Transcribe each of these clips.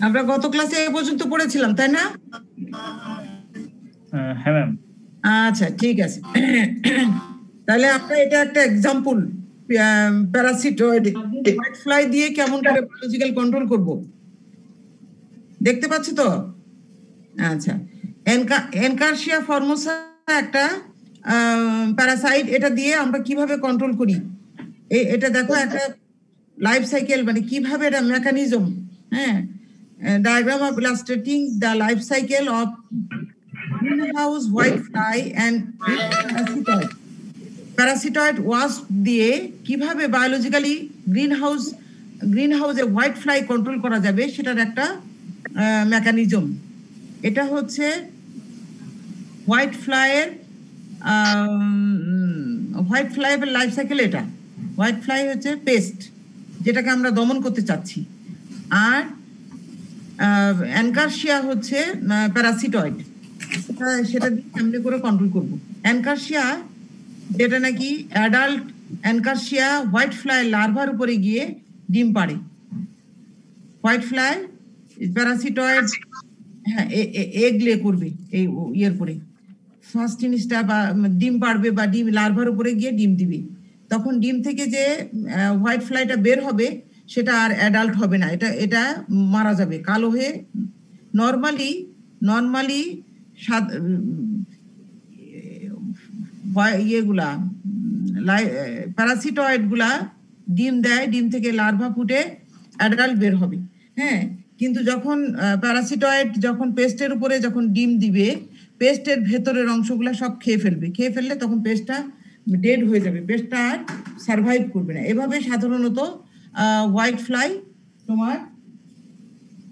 আমরা গত ক্লাসে এ পর্যন্ত পড়েছিলাম, তাই না? হ্যাঁ ম্যাম। আচ্ছা, ঠিক আছে। তাহলে আমরা এটা একটা এক্সাম্পল, প্যারাসিটয়েড হোয়াইট ফ্লাই দিয়ে কেমন করে বায়োলজিক্যাল কন্ট্রোল করব, দেখতে পাচ্ছ তো? আচ্ছা, এনকার্সিয়া ফর্মোসা একটা প্যারাসাইট, এটা দিয়ে আমরা কিভাবে কন্ট্রোল করি। এটা দেখো একটা লাইফ সাইকেল, মানে কিভাবে এটা মেকানিজম। হ্যাঁ, diagram of illustrating the life cycle of greenhouse whitefly and parasitoid. Parasitoid wasp দিয়ে কিভাবে বায়োলজিক্যালি গ্রিনহাউসে হোয়াইট ফ্লাই কন্ট্রোল করা যাবে সেটার একটা মেকানিজম। এটা হচ্ছে হোয়াইট ফ্লাইয়ের লাইফ সাইকেল। এটা হোয়াইট ফ্লাই হচ্ছে পেস্ট, যেটাকে আমরা দমন করতে চাচ্ছি, আর অ্যানকার্সিয়া হচ্ছে প্যারাসিটয়েড, সেটা দিয়ে কেমনে করে কন্ট্রোল করব। অ্যানকার্সিয়া যেটা নাকি অ্যাডাল্ট অ্যানকার্সিয়া হোয়াইট ফ্লাই লার্ভার উপরে গিয়ে ডিম পাড়ে। হোয়াইট ফ্লাই প্যারাসিটয়েড এগ লে করবে এই ইয়ের পরে, ফার্স্ট জিনিসটা, বা ডিম পাড়বে বা ডিম লার্ভার উপরে গিয়ে ডিম দিবে। তখন ডিম থেকে যে হোয়াইট ফ্লাইটা বের হবে সেটা আর অ্যাডাল্ট হবে না, এটা মারা যাবে, কালো হয়ে। নর্মালি ইয়েগুলা প্যারাসিটয়েড গুলা ডিম দেয়, ডিম থেকে লার্ভা ফুটে অ্যাডাল্ট বের হবে। হ্যাঁ, কিন্তু যখন প্যারাসিটয়েড যখন পেস্টের উপরে যখন ডিম দিবে, পেস্টের ভেতরের অংশগুলো সব খেয়ে ফেললে তখন পেস্টটা ডেড হয়ে যাবে, পেস্টটা আর সার্ভাইভ করবে না। এভাবে সাধারণত হোয়াইট ফ্লাই তোমার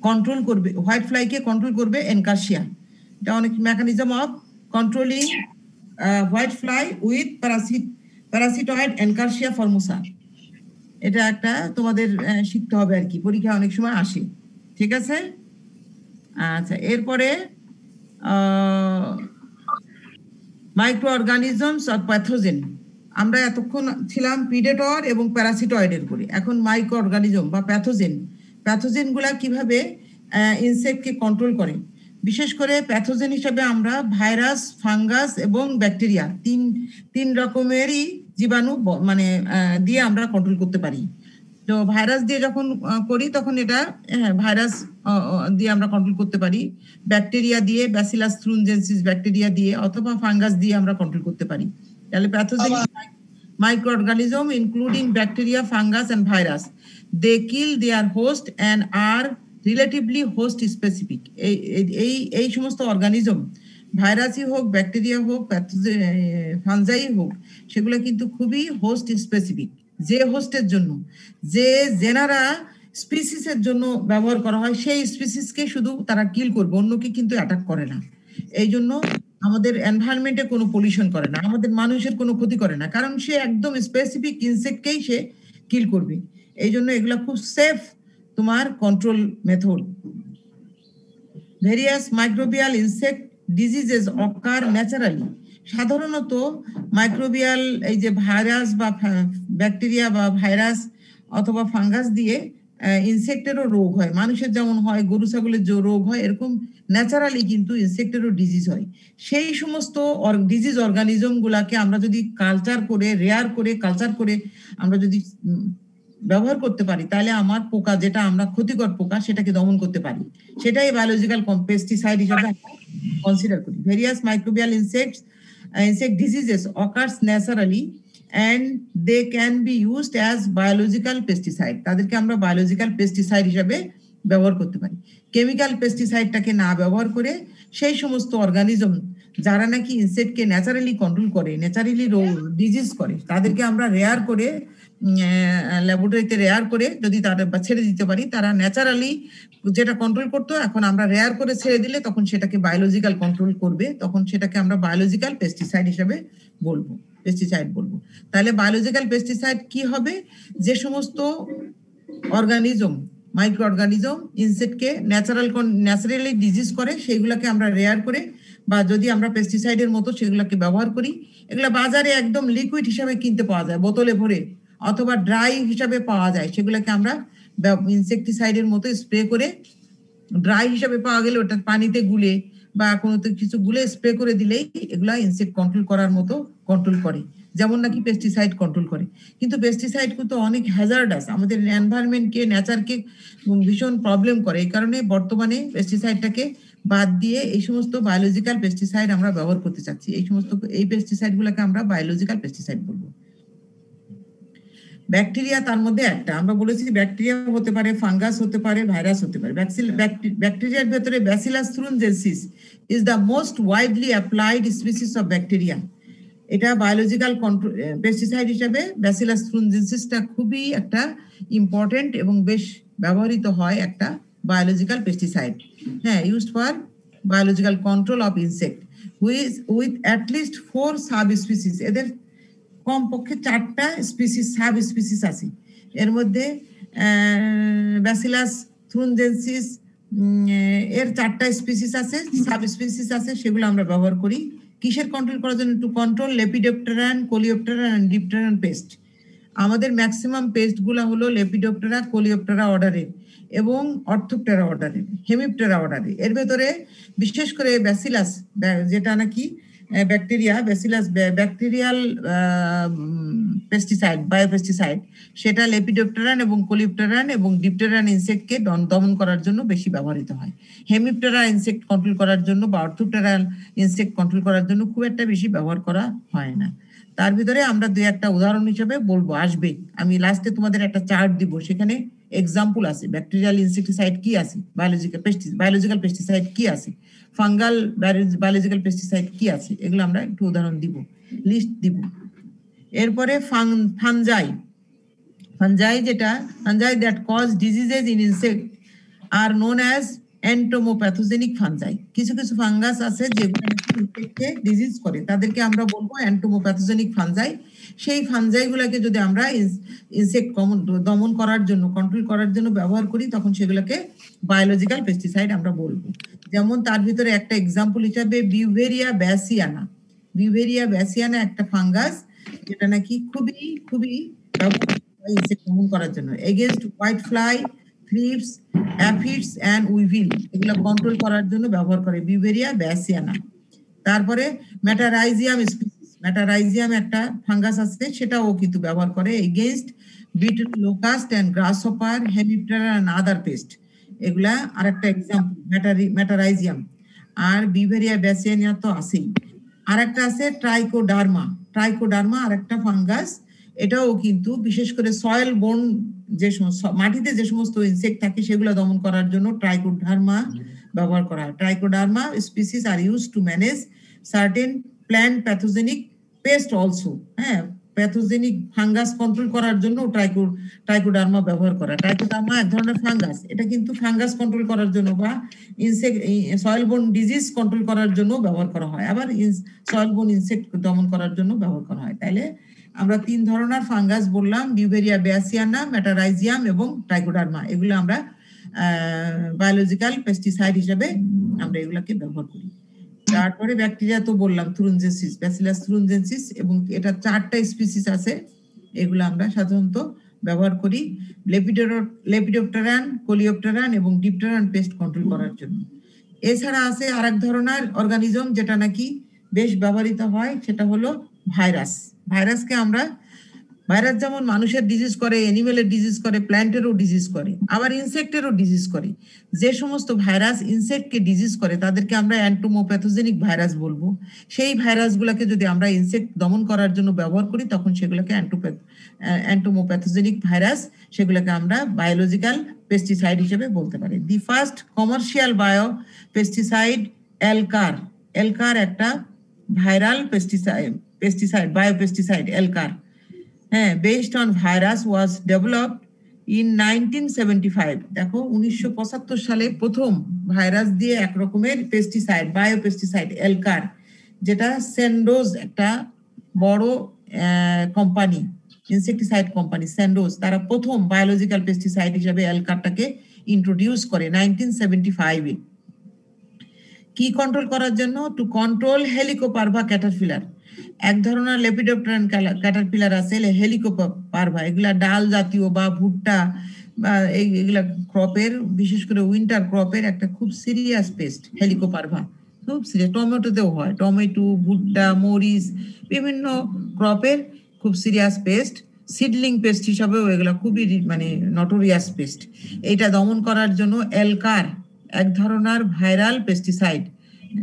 কন্ট্রোল করবে, হোয়াইট ফ্লাইকে কন্ট্রোল করবে এনকার্সিয়া। এটা অনেক mechanism of controlling white fly with parasitoid Encarsia formosa. এটা একটা তোমাদের শিখতে হবে আর কি, পরীক্ষা অনেক সময় আসে। ঠিক আছে? আচ্ছা, এরপরে মাইক্রো অর্গানিজমস আর প্যাথোজেন। আমরা এতক্ষণ ছিলাম প্রিডেটর এবং প্যারাসিটয়েডের উপরে, এখন মাইক্রো অর্গানিজম বা প্যাথোজেনগুলা কিভাবে ইনসেক্টকে কন্ট্রোল করে। বিশেষ করে প্যাথোজেন হিসেবে আমরা ভাইরাস, ফাঙ্গাস এবং ব্যাকটেরিয়া তিন রকমেরই জীবাণু মানে দিয়ে আমরা কন্ট্রোল করতে পারি। তো ভাইরাস দিয়ে যখন করি তখন এটা ভাইরাস দিয়ে আমরা কন্ট্রোল করতে পারি, ব্যাকটেরিয়া দিয়ে ব্যাসিলাস থ্রুনজেনসিস ব্যাকটেরিয়া দিয়ে, অথবা ফাঙ্গাস দিয়ে আমরা কন্ট্রোল করতে পারি। তাহলে pathogen microorganism including bacteria, fungus and virus, they kill their host and are relatively host specific. এই সমস্ত অর্গানিজম, ভাইরাসই হোক, ব্যাকটেরিয়া হোক, ফানজাই হোক, সেগুলো কিন্তু খুবই হোস্ট স্পেসিফিক। যে হোস্টের জন্য, যে জেনারা স্পিসিসের জন্য ব্যবহার করা হয়, সেই স্পিসিসকে শুধু তারা কিল করবে, অন্যকে কিন্তু অ্যাটাক করে না। এই জন্য আমাদের এনভায়রনমেন্টে কোনো পলিউশন করে না, আমাদের মানুষের কোনো ক্ষতি করে না, কারণ সে একদম স্পেসিফিক ইনসেক্টকেই সে কিল করবে। এই জন্য এগুলো খুব সেফ তোমার control method. Various microbial insect diseases occur naturally. সাধারণত মাইক্রোবিয়াল এই যে ভাইরাস বা ব্যাকটেরিয়া বা ভাইরাস অথবা ফাঙ্গাস দিয়ে ইনসেক্টেরও রোগ হয়, মানুষের যেমন হয়, গরু ছাগলের যে রোগ হয়, এরকম ন্যাচারালি কিন্তু ইনসেক্টেরও ডিজিজ হয়। সেই সমস্ত ডিজিজ অর্গানিজম গুলাকে আমরা যদি কালচার করে, রেয়ার করে, কালচার করে আমরা যদি ব্যবহার করতে পারি, তাহলে আমার পোকা, যেটা আমরা ক্ষতিকর পোকা, সেটাকে দমন করতে পারি। সেটাই বায়োলজিক্যাল পেস্টিসাইড হিসেবে কনসিডার করি। Various microbial insect diseases occurs naturally and they can be used as biological pesticide. তাদেরকে আমরা বায়োলজিক্যাল পেস্টিসাইড হিসেবে ব্যবহার করতে পারি। কেমিক্যাল পেস্টিসাইডটাকে না ব্যবহার করে সেই সমস্ত অর্গানিজম যারা নাকি ইনসেক্টকে ন্যাচারালি কন্ট্রোল করে, ন্যাচারালি ডিজিজ করে, তাদেরকে আমরা রেয়ার করে, ল্যাবরেটরিতে রেয়ার করে যদি তারা ছেড়ে দিতে পারি, তারা ন্যাচারালি যেটা কন্ট্রোল করতো, এখন আমরা রেয়ার করে ছেড়ে দিলে তখন সেটাকে বায়োলজিক্যাল কন্ট্রোল করবে, তখন সেটাকে আমরা বায়োলজিক্যাল পেস্টিসাইড হিসেবে বলবো, পেস্টিসাইড বলবো। তাহলে বায়োলজিক্যাল পেস্টিসাইড কি হবে? যে সমস্ত অর্গানিজম, মাইক্রো অর্গানিজম ইনসেক্টকে ন্যাচারালি ডিজিজ করে, সেগুলোকে আমরা রেয়ার করে, বা যদি আমরা পেস্টিসাইডের মতো সেগুলোকে ব্যবহার করি, এগুলো বাজারে একদম লিকুইড হিসাবে কিনতে পাওয়া যায়, বোতলে ভরে, অথবা ড্রাই হিসাবে পাওয়া যায়, সেগুলোকে আমরা ইনসেক্টিসাইডের মতো স্প্রে করে ড্রাই হিসাবে পাওয়া গেলে ওটা পানিতে গুলে বা কোনো কিছু গুলে স্প্রে করে দিলেই এগুলা ইনসেক্ট কন্ট্রোল করার মতো কন্ট্রোল করে, যেমন নাকি পেস্টিসাইড কন্ট্রোল করে। কিন্তু পেস্টিসাইড কিন্তু অনেক হ্যাজার্ডাস, আমাদের এনভায়রনমেন্টকে নেচারকে ভীষণ প্রবলেম করে। এই কারণে বর্তমানে পেস্টিসাইডটাকে বাদ দিয়ে এই সমস্ত বায়োলজিক্যাল পেস্টিসাইড আমরা ব্যবহার করতে চাচ্ছি। এই পেস্টিসাইড গুলোকে আমরা বায়োলজিক্যাল পেস্টিসাইড বলবো। ব্যাকটেরিয়া তার মধ্যে একটা, আমরা বলেছি ব্যাকটেরিয়া হতে পারে, ফাঙ্গাস হতে পারে, ভাইরাস হতে পারে। ব্যাকটেরিয়ার ভেতরে Bacillus thuringiensis is the most widely applied species of bacteria. এটা বায়োলজিক্যাল পেস্টিসাইড হিসেবে ব্যাসিলাস থ্রুনজেন্সিসটা খুবই একটা ইম্পর্টেন্ট এবং বেশ ব্যবহৃত হয় একটা বায়োলজিক্যাল পেস্টিসাইড। হ্যাঁ, used for biological control of insect with at least 4 sub species. এদের কমপক্ষে 4টা স্পিসিস, সাব স্পিসিস আছে। এর মধ্যে ব্যাসিলাস থ্রুনজেন্সিস এর 4টা স্পিসিস আছে, সাব স্পিসিস আছে, সেগুলো আমরা ব্যবহার করি কিসের কন্ট্রোল করার জন্য? To control lepidopteran, Coleoptera and dipteran pest. আমাদের ম্যাক্সিমাম পেস্টগুলো হলো লেপিডোপ্টেরা, কোলিওপ্টেরা অর্ডারের এবং অর্থোপ্টেরা অর্ডারের, হেমিপ্টেরা অর্ডারের। এর ভেতরে বিশেষ করে ব্যাসিলাস, যেটা নাকি bacteria, bacillus bacterial pesticide, biopesticide, সেটা লেপিডোপ্টেরান এবং কোলিওপ্টেরান এবং ডিপটেরান ইনসেক্টকে দমন করার জন্য বেশি ব্যবহৃত হয়। হেমিপ্টেরা ইনসেক্ট কন্ট্রোল করার জন্য বা অর্থোপ্টেরাল ইনসেক্ট কন্ট্রোল করার জন্য খুব একটা বেশি ব্যবহার করা হয় না। তার ভিতরে আমরা দুই একটা উদাহরণ হিসেবে বলবো, আসবে। আমি লাস্টে তোমাদের একটা চার্ট দিব, সেখানে এক্সাম্পল আছে ব্যাকটেরিয়াল ইনসেক্টিসাইড কি আছে, বায়োলজিক্যাল পেস্টিসাইড কি আছে, ফাঙ্গাল বায়োলজিক্যাল পেস্টিসাইড কি আছে, এগুলো আমরা একটু উদাহরণ দিব, লিস্ট দিব। এরপরে fungi that cause diseases in insect are known as entomopathogenic fungi. কিছু কিছু ফাঙ্গাস আছে যেগুলো ইনসেক্টকে ডিজিজ করে, তাদেরকে আমরা বলবো এন্টোমোপ্যাথোজেনিক ফাঞ্জাই। সেই ফাঞ্জাই গুলাকে যদি আমরা ইনসেক্ট দমন করার জন্য, কন্ট্রোল করার জন্য ব্যবহার করি, তখন সেগুলোকে বায়োলজিক্যাল পেস্টিসাইড আমরা বলবো। যেমন তার ভিতরে একটা এক্সাম্পল হিসাবে বিউভেরিয়া ব্যাসিয়ানা একটা ফাঙ্গাস, যেটা নাকি খুবই খুবই ইনসেক্ট দমন করার জন্য, against white fly, thrips, aphids and weevil, এগুলো কন্ট্রোল করার জন্য ব্যবহার করে বিউভেরিয়া ব্যাসিয়ানা। তারপরে মেটারাইজিয়াম একটা ফাঙ্গাস আছে, সেটাও কিন্তু ব্যবহার করে against beet, locust and grasshopper, Hemiptera and other pest. এগুলা আরেকটা এক্সাম্পল, মেটারাইজিয়াম। আর বিউভেরিয়া ব্যাসিয়ানা তো আছেই। আরেকটা আছে ট্রাইকোডার্মা আরেকটা ফাঙ্গাস। এটাও কিন্তু বিশেষ করে সয়েল বোর্ন, যে মাটিতে যে সমস্ত ইনসেক্ট থাকে সেগুলো দমন করার জন্য ট্রাইকোডার্মা ব্যবহার করা হয়। Trichoderma species are use to manage certain plant pathogenic pest also. হ্যাঁ, প্যাথোজেনিক ফাঙ্গাস কন্ট্রোল করার জন্য ট্রাইকোডার্মা ব্যবহার করা। ট্রাইকোডার্মা এক ধরনের ফাঙ্গাস, এটা কিন্তু ফাঙ্গাস কন্ট্রোল করার জন্য বা insect soil borne disease control করার জন্য ব্যবহার করা হয়, আবার সয়েল বোর্ন ইনসেক্ট দমন করার জন্য ব্যবহার করা হয়। তাইলে আমরা 3 ধরনের ফাঙ্গাস বললাম, বিউভেরিয়া ব্যাসিয়ানা, মেটারাইজিয়াম এবং ট্রাইকোডার্মা। এগুলো আমরা বায়োলজিক্যাল পেস্টিসাইড হিসেবে আমরা এগুলাকে ব্যবহার করি। তারপরে ব্যাকটেরিয়া তো বললাম, থ্রুনজেন্সিস, ব্যাসিলাস থ্রুনজেন্সিস, এবং এটা 4টা স্পিসিস আছে। এগুলো আমরা সাধারণত ব্যবহার করি লেপিডোপ্টেরান, কোলিওপ্টেরান এবং ডিপটেরান পেস্ট কন্ট্রোল করার জন্য। এছাড়া আছে আরেক ধরনের অর্গানিজম যেটা নাকি বেশ ব্যবহৃত হয়, সেটা হলো ভাইরাসকে আমরা, ভাইরাস যেমন মানুষের ডিজিজ করে, অ্যানিমেলের ডিজিজ করে, প্ল্যান্টেরও ডিজিজ করে, আবার ইনসেক্টেরও ডিজিজ করে। যে সমস্ত ভাইরাস ইনসেক্টকে ডিজিজ করে তাদেরকে আমরা এন্টোমোপ্যাথোজেনিক ভাইরাস বলবো। সেই ভাইরাসগুলোকে যদি আমরা ইনসেক্ট দমন করার জন্য ব্যবহার করি, তখন সেগুলোকে এন্টোমোপ্যাথোজেনিক ভাইরাস, সেগুলোকে আমরা বায়োলজিক্যাল পেস্টিসাইড হিসেবে বলতে পারি। দি ফার্স্ট কমার্শিয়াল পেস্টিসাইড এলকার একটা ভাইরাল বায়োপেস্টিসাইড এলকার, হ্যাঁ, based on virus was developed in 1975। দেখো 1975 সালে প্রথম ভাইরাস দিয়ে এক রকমের বায়োপেস্টিসাইড এলকার, যেটা স্যান্ডোজ একটা বড় কোম্পানি, ইনসেক্টিসাইড কোম্পানি স্যান্ডোজ, তারা প্রথম বায়োলজিক্যাল পেস্টিসাইড হিসেবে এলকারটাকে ইন্ট্রোডিউস করে 1975-এ। কি কন্ট্রোল করার জন্য? To control Helicoverpa caterpillar. এক ধরনের লেপিডোপ্টেরান ক্যাটারপিলার আছে হেলিকোপারভা, এগুলা ডাল জাতীয় বা ভুট্টা বা এগুলা ক্রপের, বিশেষ করে উইন্টার ক্রপের একটা খুব সিরিয়াস পেস্ট হেলিকোপারভা, খুব সিরিয়াস। টমেটোতেও হয়, টমেটো, ভুট্টা, মরিচ, বিভিন্ন ক্রপের খুব সিরিয়াস পেস্ট। সিডলিং পেস্ট হিসাবেও এগুলা খুবই মানে নটোরিয়াস পেস্ট। এটা দমন করার জন্য এলকার এক ধরনের ভাইরাল পেস্টিসাইড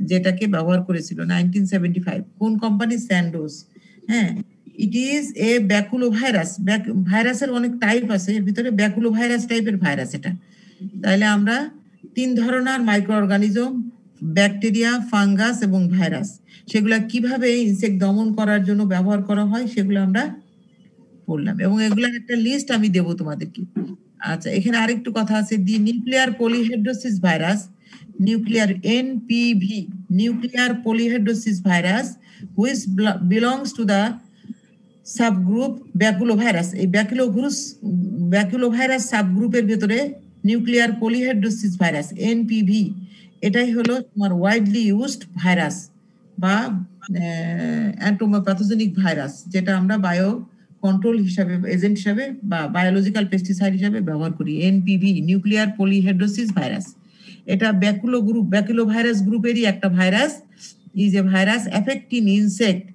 যেটাকে ব্যবহার করেছিল 1975 কোন কোম্পানি? স্যান্ডোজ। হ্যাঁ, ইট ইজ এ ব্যাকুলো ভাইরাস। ভাইরাসের অনেক টাইপ আছে, এর ভিতরে ব্যাকুলো ভাইরাস টাইপের ভাইরাস এটা। তাহলে আমরা 3 ধরনের মাইক্রো অর্গানিজম, ব্যাকটেরিয়া, ফাঙ্গাস এবং ভাইরাস, সেগুলা কিভাবে ইনসেক্ট দমন করার জন্য ব্যবহার করা হয় সেগুলো আমরা পড়লাম, এবং এগুলার একটা লিস্ট আমি দেব তোমাদেরকে। আচ্ছা, এখানে আরেকটু কথা আছে। The nuclear polyhedrosis virus, nuclear NPV, nuclear polyhedrosis virus, which belongs to the subgroup baculovirus. এই ব্যাকুলোভাইরাস সাবগ্রুপের ভেতরে নিউক্লিয়ার পলিহেড্রোসিস ভাইরাস এনপিভি, এটাই হলো তোমার ওয়াইডলি ইউজড ভাইরাস বা অ্যান্টোমোপ্যাথোজেনিক ভাইরাস, যেটা আমরা বায়ো কন্ট্রোল হিসাবে, এজেন্ট হিসাবে বা বায়োলজিক্যাল পেস্টিসাইড হিসাবে ব্যবহার করি। এনপিভি, নিউক্লিয়ার পলিহেড্রোসিস ভাইরাস, এটা ব্যাকুলো ভাইরাস গ্রুপেরই একটা virus. Is a virus affecting insect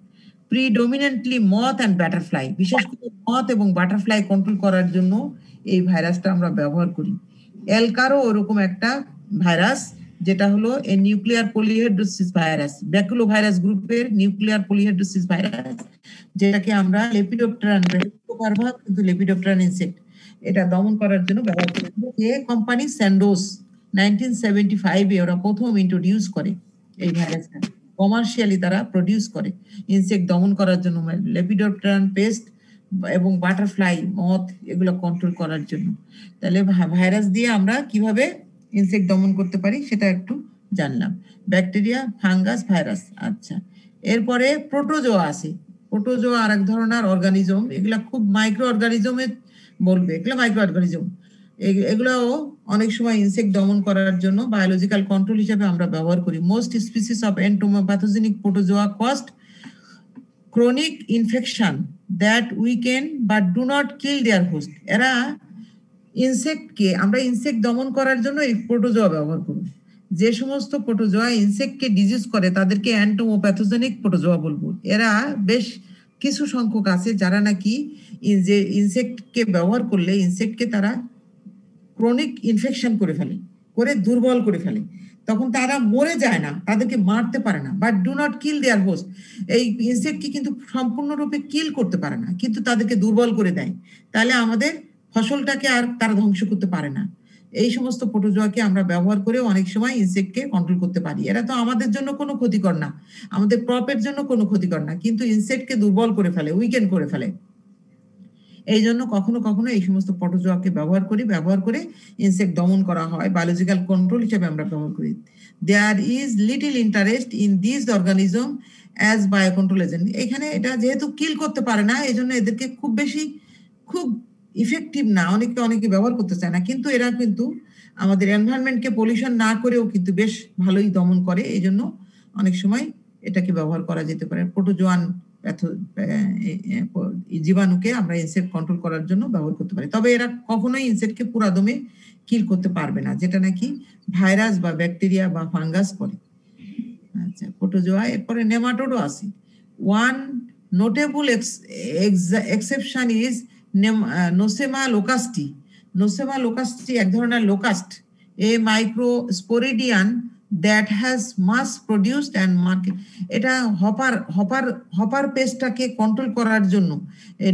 predominantly moth and butterfly. বিশেষ করে মথ এবং বাটারফ্লাই কন্ট্রোল করার জন্য এই ভাইরাসটা আমরা ব্যবহার করি। এলকারও ওরকম একটা ভাইরাস, যেটা হলো এই নিউক্লিয়ার পলিহেড্রোসিস ভাইরাস, ব্যাকুলো ভাইরাস গ্রুপের নিউক্লিয়ার পলিহেড্রোসিস ভাইরাস, যেটাকে আমরা লেপিডোপ্টেরান, কিন্তু লেপিডোপ্টেরান ইনসেক্ট, এটা দমন করার জন্য ব্যবহার করি। যে কোম্পানি স্যান্ডোজ 1975 ওরা প্রথম ইন্ট্রোডিউস করে এই ভাইরাসটা, কমার্শিয়ালি তারা প্রডিউস করে ইনসেক্ট দমন করার জন্য, লেপিডোপ্টেরান পেস্ট এবং বাটারফ্লাই, মথ, এগুলো কন্ট্রোল করার জন্য। তাহলে ভাইরাস দিয়ে আমরা কিভাবে ইনসেক্ট দমন করতে পারি সেটা একটু জানলাম। Bacteria, fungus, virus. আচ্ছা, এরপরে প্রোটোজোয়া আছে। প্রোটোজোয়া আর এক ধরনের অর্গানিজম, এগুলা খুব মাইক্রো অর্গানিজমে বলবে, এগুলো মাইক্রো অর্গানিজম। এগুলাও অনেক সময় ইনসেক্ট দমন করার জন্য বায়োলজিক্যাল কন্ট্রোল হিসেবে আমরা ব্যবহার করি। Most species of entomopathogenic protozoa cause chronic infection that weaken but do not kill their host. এরা ইনসেক্টকে, আমরা ইনসেক্ট দমন করার জন্য এই প্রোটোজোয়া ব্যবহার করি। যে সমস্ত প্রোটোজোয়া ইনসেক্টকে ডিজিজ করে তাদেরকে অ্যান্টোমোপ্যাথোজেনিক প্রোটোজোয়া বলবো। এরা বেশ কিছু সংখ্যক আছে যারা নাকি যে ইনসেক্টকে ব্যবহার করলে ইনসেক্টকে তারা ক্রনিক ইনফেকশন করে ফেলে, করে দুর্বল করে ফেলে। তখন তারা মরে যায় না, তাদেরকে মারতে পারে না, but do not kill their host. এই ইনসেক্টকে কিন্তু সম্পূর্ণরূপে কিল করতে পারে না, কিন্তু তাদেরকে দুর্বল করে দেয়। তাহলে আমাদের ফসলটাকে আর তারা ধ্বংস করতে পারে না। এই সমস্ত প্রোটোজোয়াকে আমরা ব্যবহার করে অনেক সময় ইনসেক্টকে কন্ট্রোল করতে পারি। এরা তো আমাদের জন্য কোনো ক্ষতিকর না, আমাদের ক্রপের জন্য কোনো ক্ষতিকর না, কিন্তু ইনসেক্টকে দুর্বল করে ফেলে, উইকেন করে ফেলে। এই জন্য কখনো কখনো এই সমস্ত প্রোটোজোয়াকে ব্যবহার করে ইনসেক্ট দমন করা হয়, বায়োলজিক্যাল কন্ট্রোল হিসেবে আমরা ব্যবহার করি। There is little interest in this organism as biocontrol agent. এখানে এটা যেহেতু কিল করতে পারে না, এই জন্য এদেরকে খুব ইফেক্টিভ না, অনেকে ব্যবহার করতে চায় না, কিন্তু এরা কিন্তু আমাদের এনভায়রনমেন্টকে পলিউশন না করেও কিন্তু বেশ ভালোই দমন করে। এই জন্য অনেক সময় এটাকে ব্যবহার করা যেতে পারে। প্রোটোজোয়ান জীবাণুকে আমরা ইনসেক্ট কন্ট্রোল করার জন্য ব্যবহার করতে পারি। তবে এরা কখনোই ইনসেক্টকে পুরা দমে কিল করতে পারবে না, যেটা নাকি ভাইরাস বা ব্যাকটেরিয়া বা ফাঙ্গাস করে। আচ্ছা, প্রোটোজোয়া। এরপরে নেমাটোডও আছে। One notable exception is Nosema locustae. Nosema locustae এক ধরনের locust, a microsporidian that has mass produced and market. এটা হপার পেস্টটাকে কন্ট্রোল করার জন্য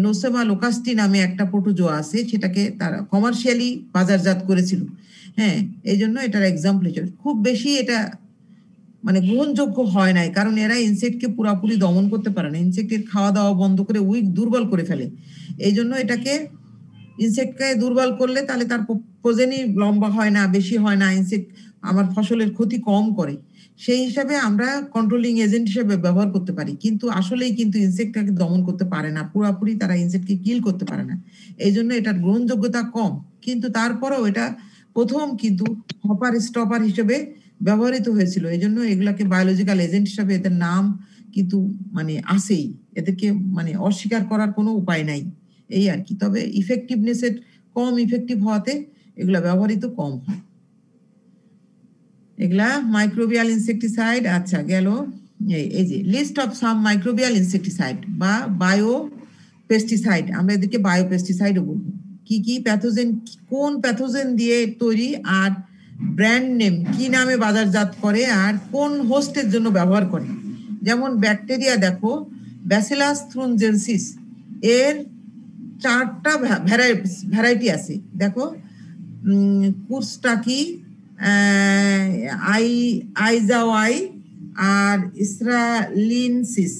নোসেমা লোকাস্টি নামে একটা প্রোটোজোয়া আছে, সেটাকে তারা কমার্শিয়ালি বাজারজাত করেছিল। হ্যাঁ, এই জন্য এটার এক্সাম্পল হিসেবে খুব বেশি এটা মানে গ্রহণযোগ্য হয় নাই, কারণ এরা ইনসেক্টকে পুরোপুরি দমন করতে পারে না, ইনসেক্টের খাওয়া দাওয়া বন্ধ করে দুর্বল করে ফেলে। এই জন্য এটাকে ইনসেক্টকে দুর্বল করলে তাহলে তার প্রজেনি লম্বা হয় না, বেশি হয় না, ইনসেক্ট আমার ফসলের ক্ষতি কম করে, সেই হিসাবে আমরা কন্ট্রোলিং এজেন্ট হিসেবে ব্যবহার করতে পারি। কিন্তু আসলেই কিন্তু ইনসেক্টটাকে দমন করতে পারে না, পুরোপুরি তারা ইনসেক্টকে কিল করতে পারে না। এই জন্য এটার গ্রহণযোগ্যতা কম, কিন্তু তারপরেও এটা প্রথম কিন্তু হপার স্টপার হিসেবে ব্যবহৃত হয়েছিল। এই জন্য এগুলাকে বায়োলজিক্যাল এজেন্ট হিসেবে এদের নাম কিন্তু মানে আসেই, এদেরকে মানে অস্বীকার করার কোনো উপায় নাই, এই আর কি। তবে ইফেক্টিভনেসের কম ইফেক্টিভ হওয়াতে এগুলা ব্যবহৃত কম হয়। এগুলা মাইক্রোবিয়াল ইনসেকটিসাইড। আচ্ছা, গেল এই যে list of some microbial insecticide বা বায়ো পেস্টিসাইড, আমরা এদেরকে বায়ো পেস্টিসাইডও বলবো। কি কি প্যাথোজেন, কোন প্যাথোজেন দিয়ে তৈরি, আর ব্র্যান্ড নেম কি নামে বাজারজাত করে, আর কোন হোস্টের জন্য ব্যবহার করে। যেমন ব্যাকটেরিয়া দেখো, ব্যাসিলাস থ্রুনজেনসিস, এর 4টা ভ্যারাইটি আছে। দেখো, কুরস্টাকি, আইজাওয়াই আর ইসরালিনসিস,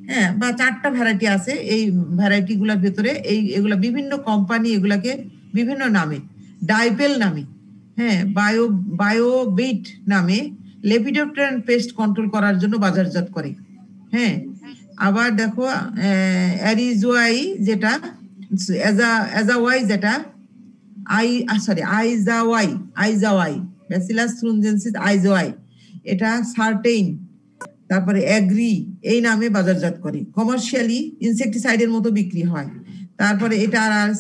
হ্যাঁ, বা 4টা ভ্যারাইটি আছে। এই ভ্যারাইটি গুলার ভেতরে এগুলা বিভিন্ন কোম্পানি এগুলাকে বিভিন্ন নামে, ডাইপেল নামে, হ্যাঁ, বায়োবিট নামে লেপিডোপ্টেরান পেস্ট কন্ট্রোল করার জন্য বাজারজাত করে। হ্যাঁ, আবার দেখো অ্যারিজোয়াই যেটা, অ্যাজাওয়াই যেটা, আইজাওয়াই ব্যাসিলাস থ্রুনজেনসিস আইজাওয়াই, এটা সার্টেইন, তারপরে অ্যাগ্রি এই নামে বাজারজাত করে। কমার্শিয়ালি ইনসেকটিসাইডের মতো বিক্রি হয়। তারপরে এটা আর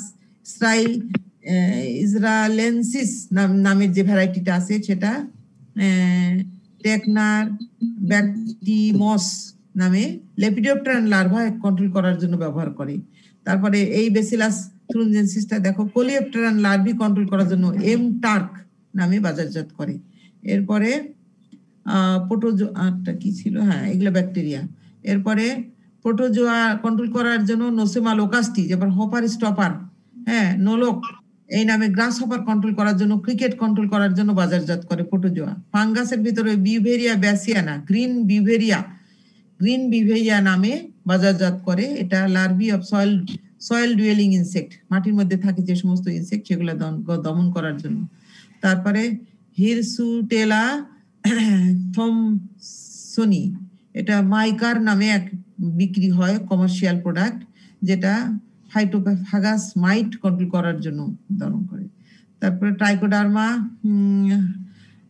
ইসরালেন্সিস নামের যে ভ্যারাইটিটা আছে সেটা টেকনার ব্যাকটিমস নামে লেপিডোপ্টেরান লার্ভা কন্ট্রোল করার জন্য ব্যবহার করে। তারপরে এই ব্যাসিলাস থ্রুনজেনসিসটা দেখো কোলিওপ্টেরান লার্ভি কন্ট্রোল করার জন্য টার্ক নামে বাজারজাত করে। এরপরে প্রোটোজোয়াটা কি ছিল, হ্যাঁ, এগুলো ব্যাকটেরিয়া। এরপরে প্রোটোজোয়া কন্ট্রোল করার জন্য নোসেমা লোকাস্টি, যেমন হপার স্টপার, হ্যাঁ, নোলক এই নামে গ্রাস হপার কন্ট্রোল করার জন্য, ক্রিকেট কন্ট্রোল করার জন্য বাজারজাত করে প্রোটোজোয়া। ফাঙ্গাসের ভিতরে বিউভেরিয়া ব্যাসিয়ানা, গ্রিন বিউভেরিয়া নামে বাজারজাত করে। এটা লার্ভি অফ সয়েল ডুয়েলিং ইনসেক্ট, মাটির মধ্যে থাকে যে সমস্ত ইনসেক্ট সেগুলো দমন করার জন্য। তারপরে হিরসুটেলা থমসনি, এটা মাইকার নামে এক বিক্রি হয় কমার্শিয়াল প্রোডাক্ট, যেটা ফাইটোফাগাস মাইট কন্ট্রোল করার জন্য দমন করে। তারপরে ট্রাইকোডার্মা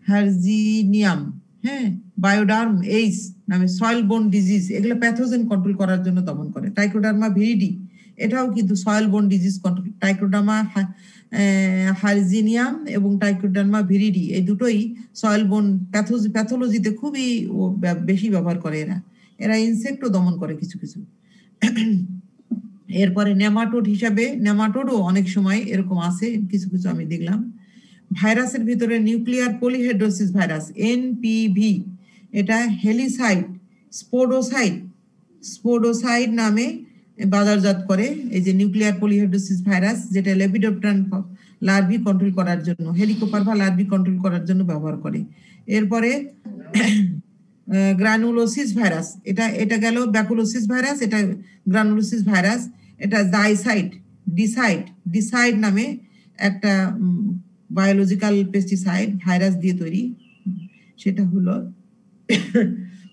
হার্জিনিয়াম, হ্যাঁ, বায়োডার্ম এইস নামে সয়েল বোন ডিজিজ, এগুলো প্যাথোজেন কন্ট্রোল করার জন্য দমন করে। ট্রাইকোডার্মা ভিরিডি, এটাও কিন্তু সয়েল বোন ডিজিজ কন্ট্রোল। ট্রাইকোডার্মা হার্জিনিয়াম এবং ট্রাইকোডার্মা ভিরিডি এই দুটোই সয়েল বোন প্যাথোলজিতে খুবই বেশি ব্যবহার করে। এরা ইনসেক্টও দমন করে কিছু কিছু। এরপরে নেমাটোড হিসাবে, নেমাটোডও অনেক সময় এরকম আছে কিছু কিছু আমি দেখলাম। ভাইরাসের ভিতরে নিউক্লিয়ার পলিহেড্রোসিস ভাইরাস এনপিভি, এটা হেলিসাইড স্পোডোসাইড নামে বাজারজাত করে। এই যে নিউক্লিয়ার পলিহেড্রোসিস ভাইরাস, যেটা লেপিডোপ্টেরান লার্ভি কন্ট্রোল করার জন্য, হেলিকোপারভা লার্ভি কন্ট্রোল করার জন্য ব্যবহার করে। এরপরে গ্রানুলোসিস ভাইরাস, এটা গেল ব্যাকুলোসিস ভাইরাস, এটা গ্রানুলোসিস ভাইরাস। এটা ডিসাইড নামে একটা বায়োলজিক্যাল পেস্টিসাইড ভাইরাস দিয়ে তৈরি, সেটা হলো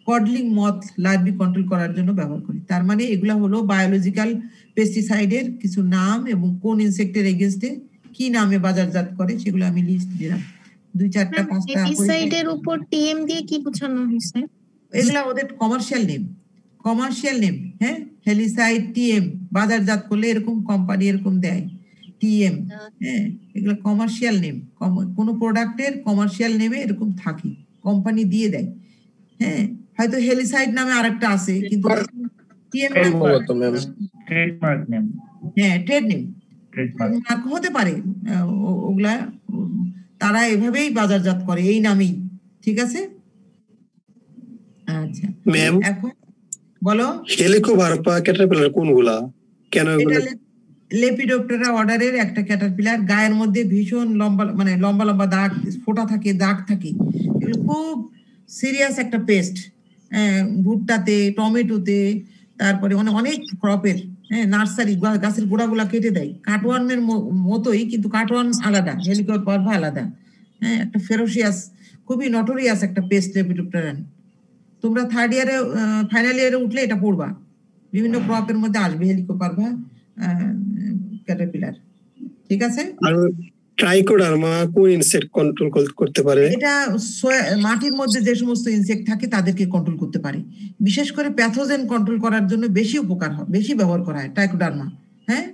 কডলিং মথ লার্ভি কন্ট্রোল করার জন্য ব্যবহার করি। তার মানে এগুলা হলো বায়োলজিক্যাল পেস্টিসাইডের কিছু নাম এবং কোন ইনসেক্টের এগেইনস্টে কি নামে বাজারজাত করে সেগুলো আমি লিস্ট দিলাম। 2, 4, 5টা পেস্টিসাইডের উপর টিএম দিয়ে কি বোঝানো হয়েছে? এগুলা ওদের কমার্শিয়াল নেম, হ্যাঁ, হেলিসাইড টিএম বাজারজাত করলে এরকম কোম্পানি এরকম দেয় টিএম, হ্যাঁ, এগুলো কমার্শিয়াল নেম। কোন প্রোডাক্টের কমার্শিয়াল নেমে এরকম থাকে, কোম্পানি দিয়ে দেয়। হ্যাঁ, হয়তো হেলিসাইড নামে আরেকটা আছে কিন্তু টিএম ট্রেডমার্ক নেম, হ্যাঁ, ট্রেড নেম ট্রেডমার্ক হতে পারে। ওগুলা তারা এভাবেই বাজারজাত করে এই নামেই, ঠিক আছে। আচ্ছা ম্যাম, এখন বলো হেলিকোভারপা ক্যাটারপিলার কোনগুলা, কেন এগুলো? লেপিডোপ্টেরা অর্ডারের একটা ক্যাটারপিলার, গায়ের মধ্যে ভীষণ লম্বা লম্বা দাগ, ফোঁটা থাকে, দাগ থাকে। এগুলো খুব সিরিয়াস একটা পেস্ট। ভুট্টাতে, টমেটোতে, তারপরে অনেক ক্রপের, হ্যাঁ, নার্সারি গাছের গোড়াগুলা কেটে দেয়। কাটওয়ার্মের মতোই, কিন্তু কাটওয়ার্ম আলাদা, হেলিকোভারপা আলাদা। হ্যাঁ, একটা ফেরোসিয়াস, খুবই নটোরিয়াস একটা পেস্ট লেপিডোপ্টেরান। তোমরা থার্ড ইয়ারে, ফাইনাল ইয়ারে উঠলে এটা পড়বা, বিভিন্ন ক্রপের মধ্যে আসবে হেলিকোভারপা ক্যাটারপিলার, ঠিক আছে। আর ট্রাইকোডার্মা কোন ইনসেক্ট কন্ট্রোল করতে পারে? এটা মাটির মধ্যে যে সমস্ত ইনসেক্ট থাকে তাদেরকে কন্ট্রোল করতে পারে। বিশেষ করে প্যাথোজেন কন্ট্রোল করার জন্য বেশি ব্যবহার করা হয় ট্রাইকোডার্মা। হ্যাঁ,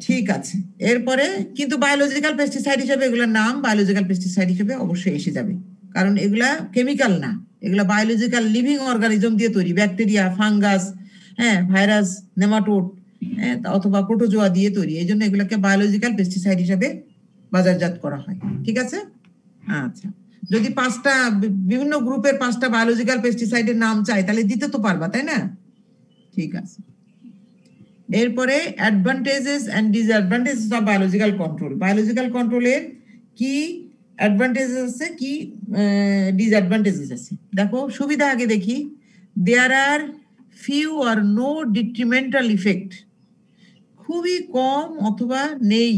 ঠিক ঠিক আছে, এরপরে কিন্তু বায়োলজিক্যাল পেস্টিসাইড হিসেবে এগুলোর নাম বায়োলজিক্যাল পেস্টিসাইড হিসেবে অবশ্যই এসে যাবে, কারণ এগুলা কেমিক্যাল না, এগুলা বায়োলজিক্যাল লিভিং অর্গানিজম দিয়ে তৈরি, ব্যাকটেরিয়া, ফাঙ্গাস, হ্যাঁ, ভাইরাস, নেমাটোড, অথবা প্রোটোজোয়া দিয়ে তৈরি। এই জন্য এগুলোকে বায়োলজিক্যাল পেস্টিসাইড হিসেবে বাজারজাত করা হয়। ঠিক আছে? আচ্ছা, যদি পাঁচটা বিভিন্ন গ্রুপের পাঁচটা বায়োলজিক্যাল পেস্টিসাইডের নাম চাই তাহলে দিতে তো পারবা, তাই না? ঠিক আছে, এরপরে advantages and disadvantages of biological control. Biological কন্ট্রোলের কি অ্যাডভান্টেজেস আছে, কি ডিসঅ্যাডভান্টেজেস আছে। দেখো, সুবিধা আগে দেখি। দেয়ার আর ফিউ আর নো ডিট্রিমেন্টাল ইফেক্ট, খুবই কম অথবা নেই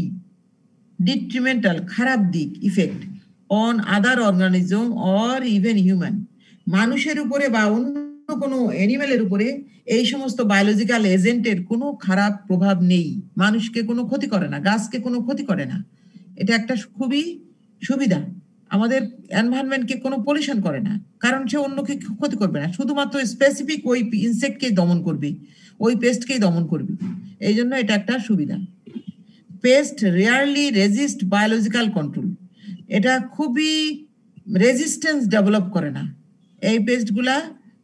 ডিট্রিমেন্টাল খারাপ দিক effect on other organism or even human, মানুষের উপরে বা অন্য কোনো অ্যানিমেলের উপরে এই সমস্ত বায়োলজিক্যাল এজেন্টের কোনো খারাপ প্রভাব নেই, মানুষকে কোনো ক্ষতি করে না, গাছকে কোনো ক্ষতি করে না। এটা একটা খুবই সুবিধা। আমাদের এনভায়রনমেন্টকে কোনো পলিউশন করে না, কারণ সে অন্যকে ক্ষতি করবে না, শুধুমাত্র স্পেসিফিক ওই ইনসেক্টকেই দমন করবে, ওই পেস্টকেই দমন করবে। এই জন্য এটা একটা সুবিধা। Pest rarely resist biological control, এটা খুবই রেজিস্ট্যান্স ডেভেলপ করে না, এই পেস্টগুলা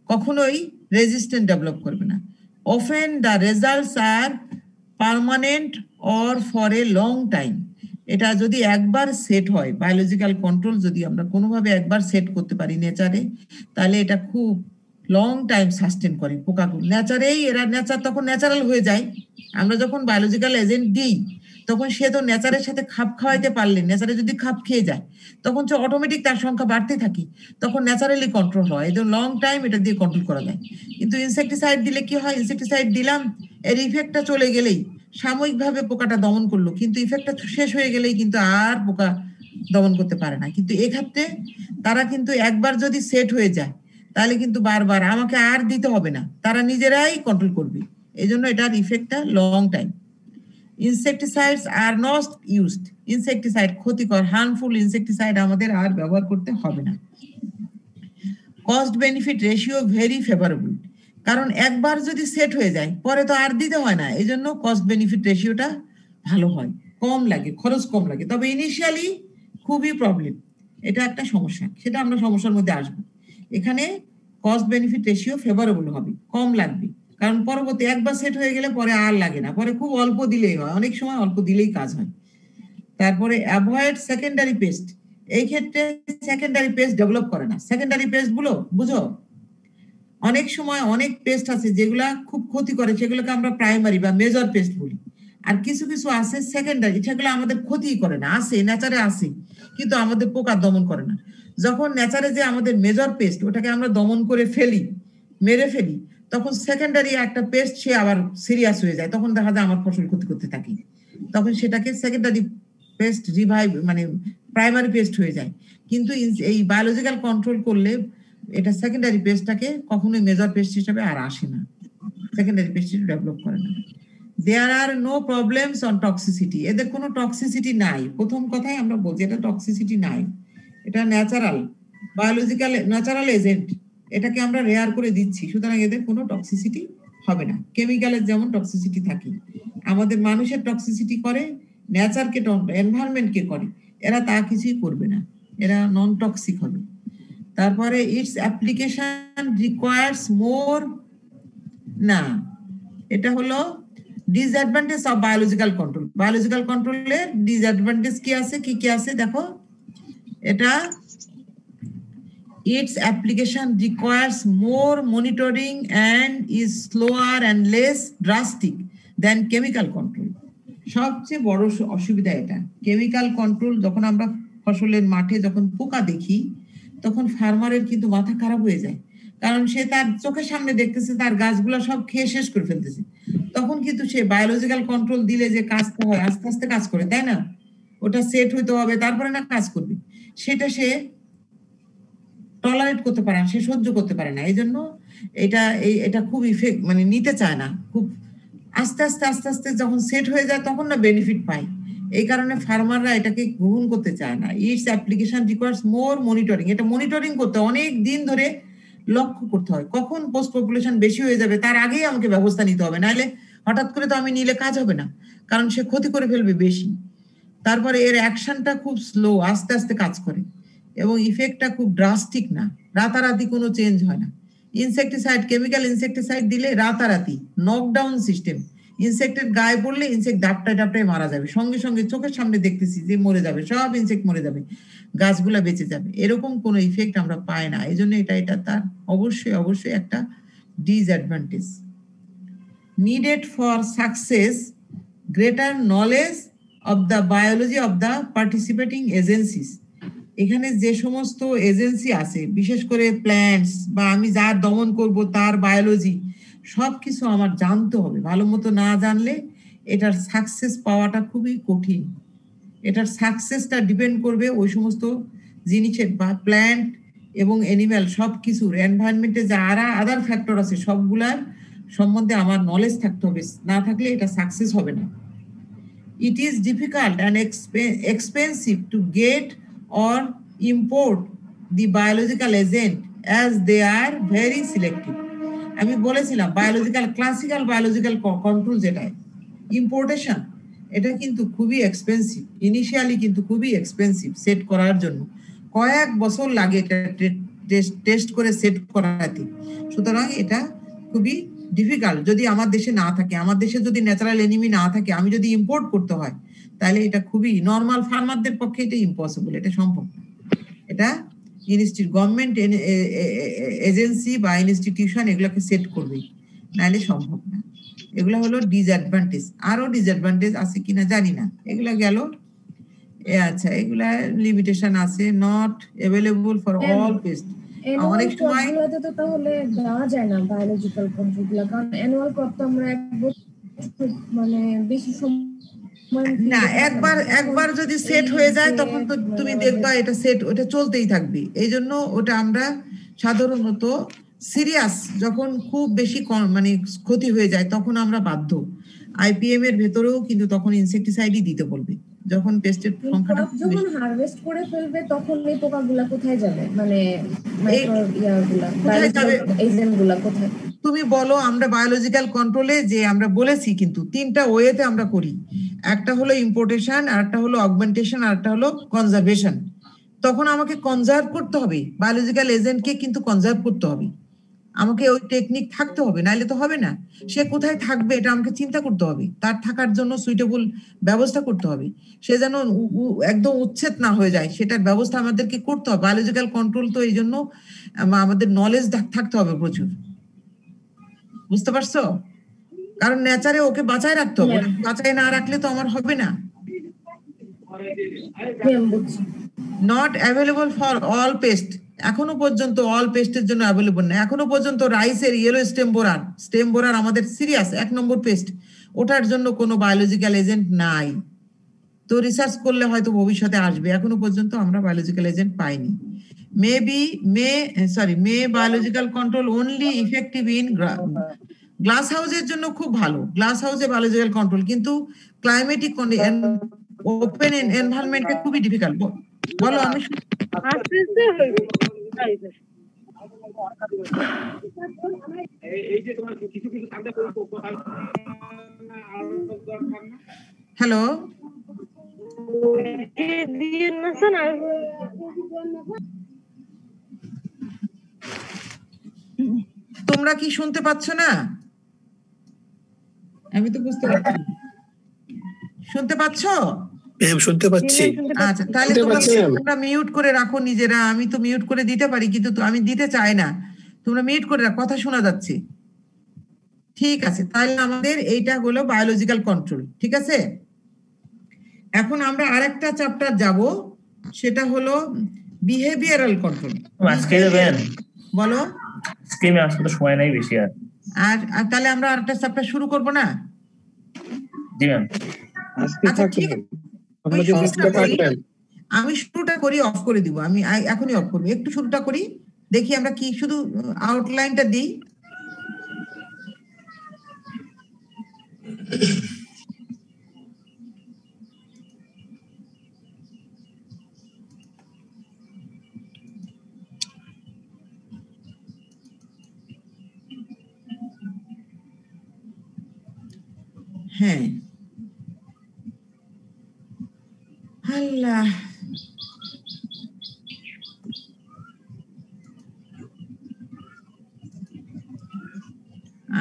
কখনোই রেজিস্ট্যান্স ডেভেলপ করবে না। Often the results are permanent or for a long time, এটা যদি একবার সেট হয়, বায়োলজিক্যাল কন্ট্রোল যদি আমরা কোনোভাবে একবার সেট করতে পারি নেচারে, তাহলে এটা খুব লং টাইম সাস্টেন করে পোকাগুলো। নেচারেই এরা তখন ন্যাচারাল হয়ে যায়। আমরা যখন বায়োলজিক্যাল এজেন্ট দিই তখন সে তো নেচারের সাথে খাপ খাওয়াইতে পারলে, নেচারে যদি খাপ খেয়ে যায় তখন তো অটোমেটিক তার সংখ্যা বাড়তে থাকে, তখন ন্যাচারালি কন্ট্রোল হয়। এই জন্য লং টাইম এটা দিয়ে কন্ট্রোল করা যায়। কিন্তু ইনসেকটিসাইড দিলে কি হয়, ইনসেকটিসাইড দিলাম, এর ইফেক্টটা চলে গেলেই সাময়িকভাবে পোকাটা দমন করলো, কিন্তু ইফেক্টটা শেষ হয়ে গেলেই কিন্তু আর পোকা দমন করতে পারে না। কিন্তু এক্ষেত্রে তারা কিন্তু একবার যদি সেট হয়ে যায় তাহলে কিন্তু বারবার আমাকে আর দিতে হবে না, তারা নিজেরাই কন্ট্রোল করবে। এই জন্য এটার ইফেক্টটা long time. Insecticides are not used, insecticide ক্ষতিকর হার্মফুল ইনসেকটিসাইড আমাদের আর ব্যবহার করতে হবে না। Cost benefit ratio very favourable, কারণ একবার যদি সেট হয়ে যায় পরে তো আর দিতে হয় না, এই জন্য কস্ট বেনিফিট রেশিওটা ভালো হয়, কম লাগে, খরচ কম লাগে। তবে ইনিশিয়ালি খুবই প্রবলেম, এটা একটা সমস্যা, সেটা আমরা সমস্যার মধ্যে আসবো। এখানে কস্ট বেনিফিট রেশিও ফেভারেবল হবে, কম লাগবে, কারণ পরবর্তী একবার সেট হয়ে গেলে পরে আর লাগে না, পরে খুব অল্প দিলেই হয়, অনেক সময় অল্প দিলেই কাজ হয়। তারপরে অ্যাভয়েড সেকেন্ডারি পেস্ট, এই ক্ষেত্রে সেকেন্ডারি পেস্ট ডেভেলপ করে না। সেকেন্ডারি পেস্ট গুলো বুঝো, অনেক সময় অনেক পেস্ট আছে যেগুলা খুব ক্ষতি করে, সেগুলোকে আমরা প্রাইমারি বা মেজর পেস্ট বলি। আর কিছু কিছু আছে সেকেন্ডারি, সেগুলো আমাদের ক্ষতি করে না, আসে নেচারে আসে কিন্তু আমাদের পোকা দমন করে না। যখন নেচারে যে আমাদের মেজর পেস্ট ওটাকে আমরা দমন করে ফেলি, মেরে ফেলি, তখন সেকেন্ডারি একটা পেস্ট সে আবার সিরিয়াস হয়ে যায়, তখন দেখা যায় আমার ফসল ক্ষতি করতে থাকে, তখন সেটাকে সেকেন্ডারি পেস্ট রিভাইভ মানে প্রাইমারি পেস্ট হয়ে যায়। কিন্তু এই বায়োলজিক্যাল কন্ট্রোল করলে এটা সেকেন্ডারি পেস্টটাকে কখনোই মেজর পেস্ট হিসেবে আর আসে না, সেকেন্ডারি পেস্ট ডেভেলপ করে না। দেয়ার আর নো প্রবলেমস অন টক্সিসিটি, এদের কোনো টক্সিসিটি নাই। প্রথম কথাই আমরা বলছি এটা টক্সিসিটি নাই, এটা ন্যাচারাল বায়োলজিক্যাল ন্যাচারাল এজেন্ট, এটাকে আমরা রেয়ার করে দিচ্ছি, সুতরাং এদের কোনো টক্সিসিটি হবে না। কেমিক্যালের যেমন টক্সিসিটি থাকে, আমাদের মানুষের টক্সিসিটি করে, নেচারকে এনভায়রনমেন্টকে করে, এরা তা কিছুই করবে না, এরা নন টক্সিক হবে। তারপরে ইটস অ্যাপ্লিকেশন রিকোয়ার্স মোর, না এটা হলো disadvantage of biological control. Biological কন্ট্রোলের ডিসঅ্যাডভান্টেজ কি আছে, কি কি আছে দেখো। এটা its application requires more monitoring and is slower and less drastic than chemical control. সবচেয়ে বড় অসুবিধা এটা, কেমিক্যাল কন্ট্রোল যখন আমরা ফসলের মাঠে যখন পোকা দেখি তখন ফার্মারের কিন্তু মাথা খারাপ হয়ে যায়, কারণ সে তার চোখের সামনে দেখতেছে তার গাছগুলো সব খেয়ে শেষ করে ফেলতেছে। তখন কিন্তু সে বায়োলজিক্যাল কন্ট্রোল দিলে যে কাজটা হয় আস্তে আস্তে কাজ করে, তাই না? ওটা সেট হইতে হবে তারপরে না কাজ করবে, সেটা সে টলারেট করতে পারে না, সে সহ্য করতে পারে না। এই জন্য এটা খুব ইফেক্ট মানে নিতে চায় না, খুব আস্তে আস্তে আস্তে আস্তে যখন সেট হয়ে যায় তখন না বেনিফিট পায়। এই কারণে ফার্মাররা এটাকে গ্রহণ করতে চায় না। It's application requires more monitoring, এটা মনিটরিং করতে অনেক দিন ধরে লক্ষ্য করতে হয়, কখন পোস্ট পপুলেশন বেশি হয়ে যাবে তার আগেই আমাকে ব্যবস্থা নিতে হবে, নাহলে হঠাৎ করে তো আমি নিলে কাজ হবে না, কারণ সে ক্ষতি করে ফেলবে বেশি। তারপরে এর অ্যাকশনটা খুব স্লো, আস্তে আস্তে কাজ করে, এবং ইফেক্টটা খুব ড্রাস্টিক না, রাতারাতি কোনো চেঞ্জ হয় না। ইনসেকটিসাইড, কেমিক্যাল ইনসেকটিসাইড দিলে রাতারাতি নকডাউন সিস্টেম, ইনসেক্টের গায়ে পড়লে ইনসেক্ট ডাপটায় ডাপটায় মারা যাবে, সঙ্গে সঙ্গে চোখের সামনে দেখতেছি যে মরে যাবে, সব ইনসেক্ট মরে যাবে, গাছগুলা বেঁচে যাবে। এরকম কোনো ইফেক্ট আমরা পাই না। এই জন্য এটা তার অবশ্যই অবশ্যই একটা disadvantage. Needed for success greater knowledge of the biology of the participating agencies. এখানে যে সমস্ত এজেন্সি আছে, বিশেষ করে প্ল্যান্টস বা আমি যার দমন করব তার বায়োলজি, সব কিছু আমার জানতে হবে। ভালো মতো না জানলে এটার সাকসেস পাওয়াটা খুবই কঠিন। এটার সাকসেসটা ডিপেন্ড করবে ওই সমস্ত জিনিসের বা প্ল্যান্ট এবং অ্যানিম্যাল সব কিছুর, এনভায়রনমেন্টে যারা আদার ফ্যাক্টর আছে সবগুলার সম্বন্ধে আমার নলেজ থাকতে হবে, না থাকলে এটা সাকসেস হবে না। It is difficult and expensive to get or import the biological agent as they are very selective. আমি বলেছিলাম বায়োলজিক্যাল, ক্লাসিক্যাল বায়োলজিক্যাল কন্ট্রোল যেটা ইম্পোর্টেশন, এটা কিন্তু খুবই এক্সপেন্সিভ, ইনিশিয়ালি কিন্তু খুবই এক্সপেন্সিভ সেট করার জন্য, কয়েক বছর লাগে এটা টেস্ট করে সেট করাতে। সুতরাং এটা খুবই ডিফিকাল্ট যদি আমার দেশে না থাকে, আমার দেশে যদি ন্যাচারাল এনিমি না থাকে, আমি যদি ইম্পোর্ট করতে হয়, তাহলে এটা খুবই নর্মাল ফার্মারদের পক্ষে এটা ইম্পসিবল, এটা সম্ভব না। এটা গভর্নমেন্ট এজেন্সি বা ইনস্টিটিউশন এগুলোকে সেট করবে, নাহলে সম্ভব না। এগুলো হলো ডিসঅ্যাডভান্টেজ। আরো ডিসঅ্যাডভান্টেজ আছে কিনা জানি না, এগুলা গেল। আচ্ছা, এগুলা লিমিটেশন আছে, not available for all pest. অনেক সময় তো তাহলে দেওয়া যায় না বায়োলজিক্যাল কন্ট্রোলগুলো, কারণ অ্যানুয়াল ক্রপ তো আমরা এক বছর মানে বেশি সময় না, একবার যদি সেট হয়ে যায় তখন তো তুমি দেখবা এটা সেট, ওটা চলতেই থাকবে। এই জন্য ওটা আমরা সাধারণত সিরিয়াস যখন খুব বেশি মানে ক্ষতি হয়ে যায় তখন আমরা বাধ্য। আইপিএম এর ভেতরেও কিন্তু তখন ইনসেকটিসাইডই দিতে বলবে যখন পেস্টের সংখ্যাটা যখন হারভেস্ট করে ফেলবে তখন এই পোকাগুলা কোথায় যাবে, মানে মাইক্রো ইয়াগুলা এজেন্টগুলা কোথায়? তুমি বলো। আমরা বায়োলজিক্যাল কন্ট্রোলে যে আমরা বলেছি কিন্তু তিনটা ওয়েতে আমরা করি, একটা হলো ইম্পোর্টেশন, আরেকটা হলো অগমেন্টেশন, আরেকটা হলো কনজারভেশন। তখন আমাকে কনজার্ভ করতে হবে, বায়োলজিক্যাল এজেন্টকে কিন্তু কনজার্ভ করতে হবে, আমাকে ওই টেকনিক থাকতে হবে, নাইলে তো হবে না। সে কোথায় থাকবে এটা আমাকে চিন্তা করতে হবে, তার থাকার জন্য সুইটেবল ব্যবস্থা করতে হবে, সে যেন একদম উচ্ছেদ না হয়ে যায় সেটার ব্যবস্থা আমাদেরকে করতে হবে। বায়োলজিক্যাল কন্ট্রোল তো এই জন্য আমাদের নলেজ থাকতে হবে প্রচুর, বুঝতে পারছো? কারণ নেচারে ওকে বাঁচায় রাখতে হবে, বাঁচায় না রাখলে তো আমার হবে না। Not available for all pest, এখনো পর্যন্ত অল পেস্টের জন্য অ্যাভেলেবল না। এখনো পর্যন্ত রাইসের ইয়েলো স্টেম বোরার আমাদের সিরিয়াস 1 নম্বর পেস্ট, ওটার জন্য কোনো বায়োলজিক্যাল এজেন্ট নাই। তো রিসার্চ করলে হয়তো ভবিষ্যতে আসবে, এখনো পর্যন্ত আমরা বায়োলজিক্যাল এজেন্ট পাইনি। May biological control only effective in glass হাউসের জন্য খুব ভালো, গ্লাস হাউসে বায়োলজিক্যাল কন্ট্রোল, কিন্তু ক্লাইমেটিক ওপেন এনভায়রনমেন্টে খুবই ডিফিকাল্ট। বলো। আমি হ্যালো, তোমরা কি শুনতে পাচ্ছ না? আমি তো বুঝতে পারছি। শুনতে পাচ্ছ? শুনতে পাচ্ছি। আচ্ছা, তাহলে তোমরা মিউট করে রাখো নিজেরা। আমি তো মিউট করে দিতে পারি, কিন্তু আমি দিতে চাই না। তোমরা মিউট করে রাখো, কথা শোনা যাচ্ছে। ঠিক আছে, তাহলে আমাদের এইটা হলো বায়োলজিক্যাল কন্ট্রোল। ঠিক আছে, এখন আমরা আরেকটা চ্যাপ্টার যাব, সেটা হলো বিহেভিয়ারাল কন্ট্রোল। আজকে যাবেন? বলো। স্কিমে আসলে তো সময় নাই বেশি। আর তাহলে আমরা আরেকটা চ্যাপ্টার শুরু করব না? জি ম্যাম। আচ্ছা, ঠিক আছে, আমি শুরুটা করি, অফ করে দিব। আমি এখনই অফ করবো, একটু শুরুটা করি, দেখি আমরা কি, শুধু আউটলাইনটা দিই। হ্যাঁ আল্লাহ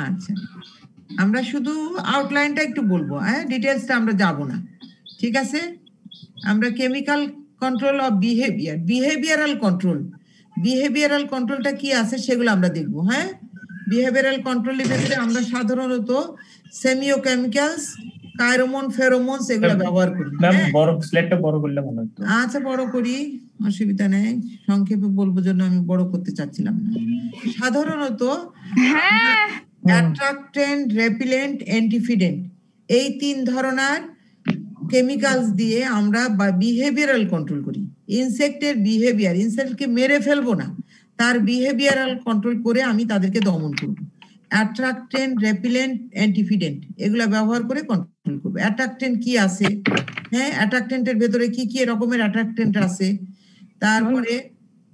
আচ্ছা আমরা শুধু আউটলাইনটা একটু বলবো, হ্যাঁ ডিটেলসটা আমরা যাব না, ঠিক আছে? আমরা chemical control of behaviour, behavioural কন্ট্রোলটা কি আছে সেগুলো আমরা দেখবো। হ্যাঁ, বিহেভিয়ারাল কন্ট্রোলের ক্ষেত্রে আমরা সাধারণত সেমিওকেমিক্যালস, কাইরোমন, ফেরোমোনস এগুলো ব্যবহার করি। ম্যাম হ্যাঁ? বড় স্লাইডটা বড় করলে মনে হতো। আচ্ছা বড় করি, অসুবিধা নেই, সংক্ষেপে বলবো জন্য আমি বড় করতে চাচ্ছিলাম না। সাধারণত অ্যাট্রাক্টেন্ট, রেপিলেন্ট, অ্যান্টিফিডেন্ট এই 3 ধরনের কেমিক্যালস দিয়ে আমরা বিহেভিয়ারাল কন্ট্রোল করি। ইনসেক্টের বিহেভিয়ার, ইনসেক্টকে মেরে ফেলবো না, তার বিহেভিয়ারাল কন্ট্রোল করে আমি তাদেরকে দমন করব। অ্যাট্রাক্টেন্ট, রেপিলেন্ট, অ্যান্টিফিডেন্ট এগুলা ব্যবহার করে কন্ট্রোল করব। অ্যাট্রাক্টেন্ট কি আছে, হ্যাঁ অ্যাট্রাক্টেন্টের ভেতরে কি কি রকমের অ্যাট্রাক্টেন্ট আছে, তারপরে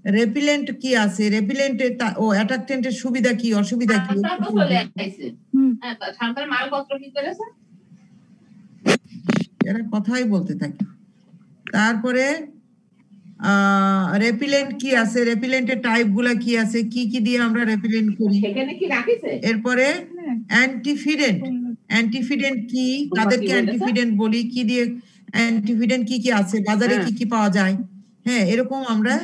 রেপিলেন্ট কি আছে, রেপিলেন্টের ও অ্যাট্রাক্টেন্টের সুবিধা কি অসুবিধা কি, এরা কথাই বলতে থাকে। তারপরে রেপিলেন্ট কি আছে, রেপিলেন্টের টাইপ গুলা কি আছে, কি কি দিয়ে আমরা রেপিলেন্ট করি। এরপরে অ্যান্টিফিডেন্ট, অ্যান্টিফিডেন্ট কি, তাদেরকে অ্যান্টিফিডেন্ট বলি, কি দিয়ে অ্যান্টিফিডেন্ট কি কি আছে, বাজারে কি কি পাওয়া যায়। হ্যাঁ এরকম আমরা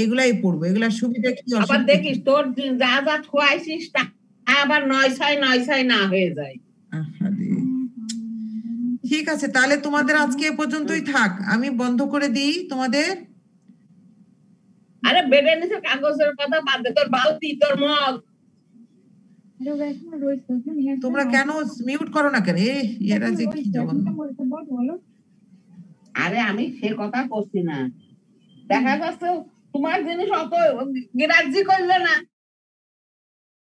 এগুলাই পড়বো, এগুলার সুবিধা কি আবার দেখিস তোর যা যা খোয়াইছিস তা আবার 9-6 না হয়ে যায়। ঠিক আছে, তাহলে তোমাদের আজকে এ পর্যন্তই থাক, আমি বন্ধ করে দিই তোমাদের। আরে বেডের নিচে কাগজের কথা বাদ দে, তোর বালতি, তোর মগ। তোমরা কেন মিউট করো না কেন? এরা যে কি জঘন্য। আরে আমি সে কথা করছি না, দেখা যাচ্ছে তোমার জিনিস অত গ্রাহ্য করলে না।